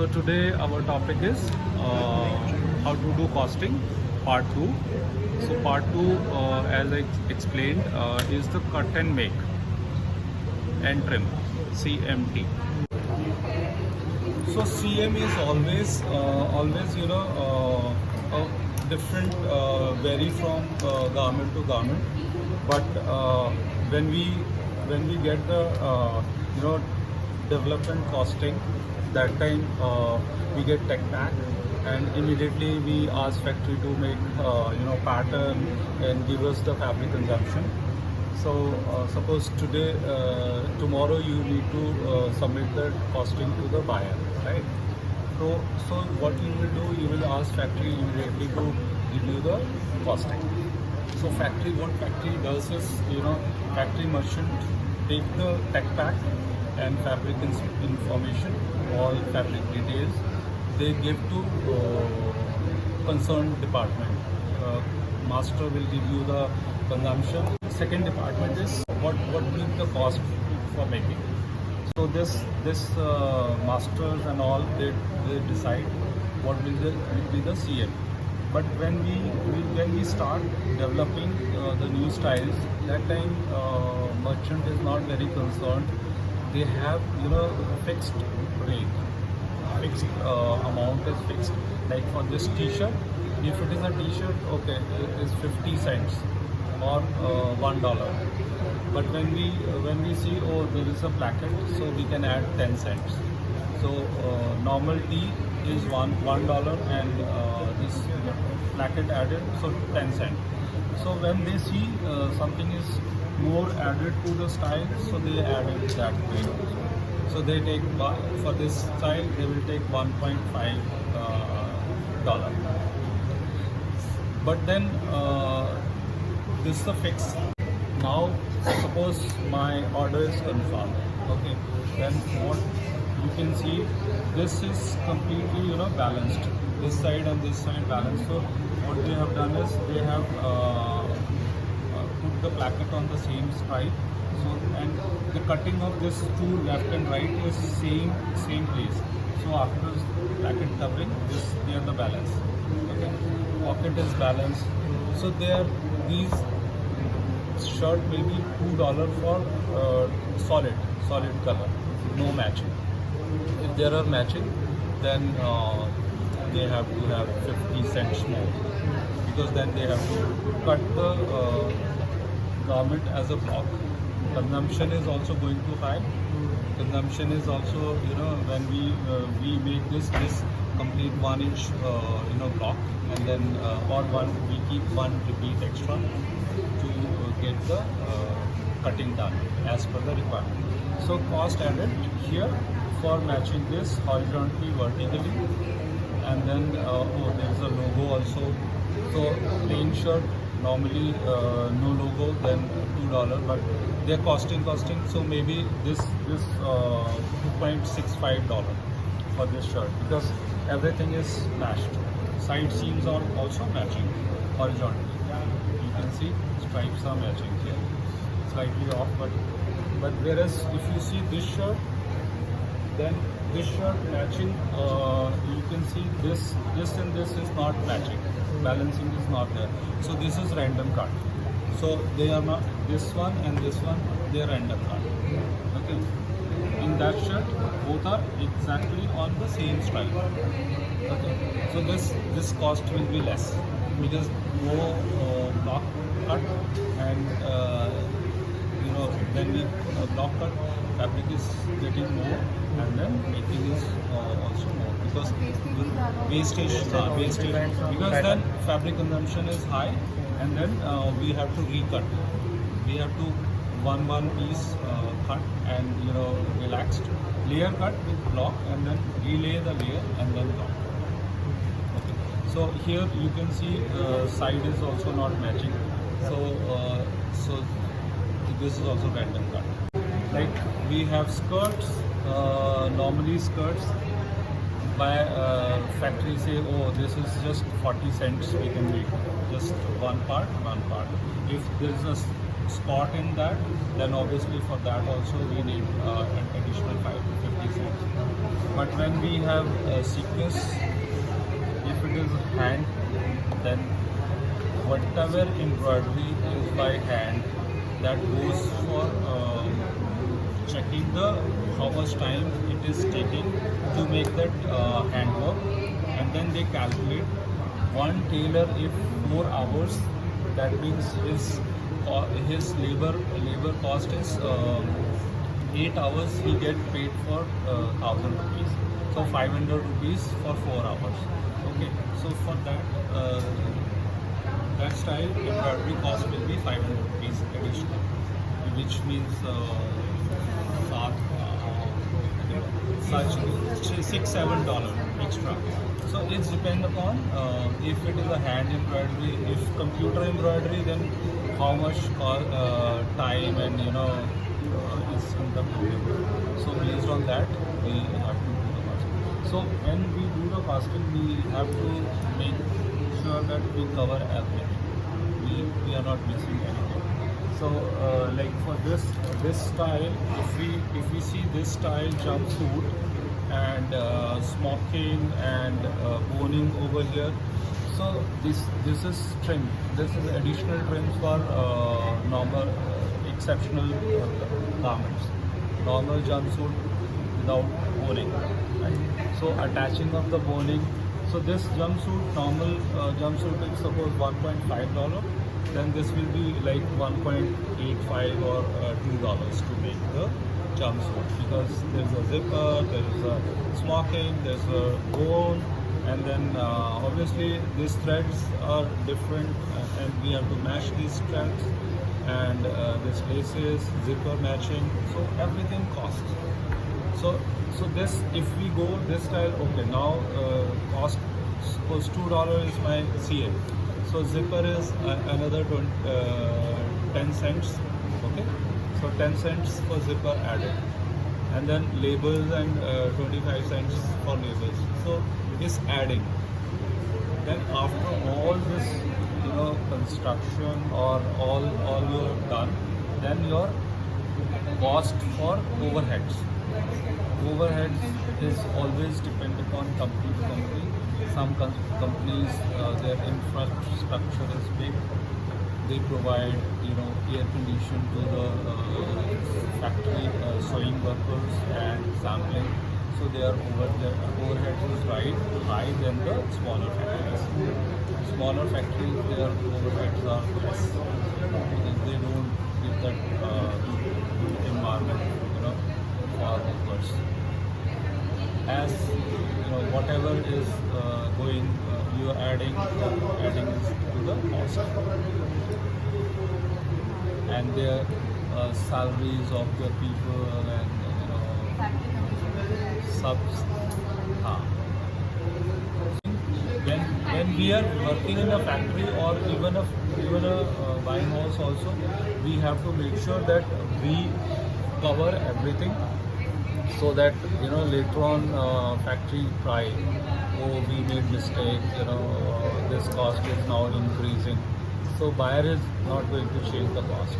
So today our topic is how to do costing, part 2. So part 2, as I explained, is the cut and make and trim, CMT. So CM is always different, vary from garment to garment. But when we get the development costing, that time we get tech pack, and immediately we ask factory to make pattern and give us the fabric consumption. So suppose today, tomorrow you need to submit the costing to the buyer, right? So what you will do, you will ask factory immediately to give you the costing. So what factory does is, factory merchant take the tech pack and fabric information, all fabric details, they give to concerned department. Master will give you the consumption. Second department is what will be the cost for making. So this masters and all, they decide what will be the CM. But when we start developing the new styles, that time merchant is not very concerned. They have fixed rate, fixed amount is fixed. Like for this T-shirt, if it is a T-shirt, okay, it is 50 cents or $1. But when we see, oh, there is a placket, so we can add 10 cents. So normal tea is $1 and this placket added, so 10 cents. So when they see something is more added to the style, so they added that way also. So they take, for this style, they will take $1.5. But then this is a fix. Now suppose my order is confirmed, okay, then what you can see, this is completely balanced, this side and this side balanced. So what they have done is they have put the placket on the same stripe. So, and the cutting of this two left and right is same place. So after placket covering, they are the balance. Okay, pocket is balanced. So these shirt will be $2 for solid color, no matching. If there are matching, then they have to have 50 cents more, because then they have to cut the garment as a block. Consumption is also going to high. Consumption is also, when we make this complete 1 inch block, and then we keep one repeat extra to get the cutting done as per the requirement. So cost added here for matching this horizontally, vertically, and then there is a logo also. So plain shirt normally no logo, then $2, but they're costing. So maybe this $2.65 for this shirt, because everything is matched. Side seams are also matching horizontally. You can see stripes are matching here, slightly off, but whereas if you see this shirt, then this shirt matching, you can see this and this is not matching, balancing is not there. So this is random cut. So they are not, this one and this one, they are random cut. Okay. In that shirt, both are exactly on the same stripe. Okay. So this cost will be less, because no block cut, and when we block cut, fabric is getting more, and then making is also more, because wastage, because then fabric consumption is high, and then we have to recut. We have to one piece cut and relaxed, layer cut with block, and then relay the layer and then block. Okay. So here you can see side is also not matching. So this is also random cut. Like we have skirts, normally skirts by factory say, oh, this is just 40 cents we can make, just one part. If there is a spot in that, then obviously for that also we need an additional 5 to 50 cents. But when we have sequence, if it is hand, then whatever embroidery is by hand, that goes for checking the how much time it is taking to make that handwork, and then they calculate one tailor if 4 hours, that means his labor cost is 8 hours, he get paid for 1,000 rupees, so 500 rupees for 4 hours. Okay, so for that style embroidery cost will be 500 rupees additional, which means such $6-7 extra. So it's depend upon if it is a hand embroidery. If computer embroidery, then how much time and is in the computer. So based on that, we have to do the casting. So when we do the casting, we have to make sure that we cover everything. We are not missing anything. So like for this style, if we see this style jumpsuit and smoking and boning over here, so this is trim. This is additional trims for normal exceptional garments. Normal jumpsuit without boning. Right? So attaching of the boning. So this jumpsuit, normal jumpsuit is suppose $1.5. Then this will be like 1.85 or $2 to make the jumpsuit, because there's a zipper, there is a smocking, there's a bone, and then obviously these threads are different, and we have to match these threads, and this laces, zipper matching, so everything costs. So this, if we go this style, okay, now cost suppose $2 is my CA. So zipper is another 10 cents. Okay, so 10 cents for zipper added, and then labels and 25 cents for labels. So it's adding. Then after all this, construction or all you have done, then your cost for overheads. Overheads is always depend upon company to company. Some companies, their infrastructure is big. They provide, air condition to the factory sewing workers and sampling. So their overheads is high than the smaller factories. Smaller factories, their overheads are less because they don't give that environment, for workers. As whatever is going, you are adding is to the cost, and their salaries of the people and subs. When we are working in a factory or even a buying house also, we have to make sure that we cover everything, so that later on factory cry, oh, we made mistake, this cost is now increasing. So buyer is not going to change the cost.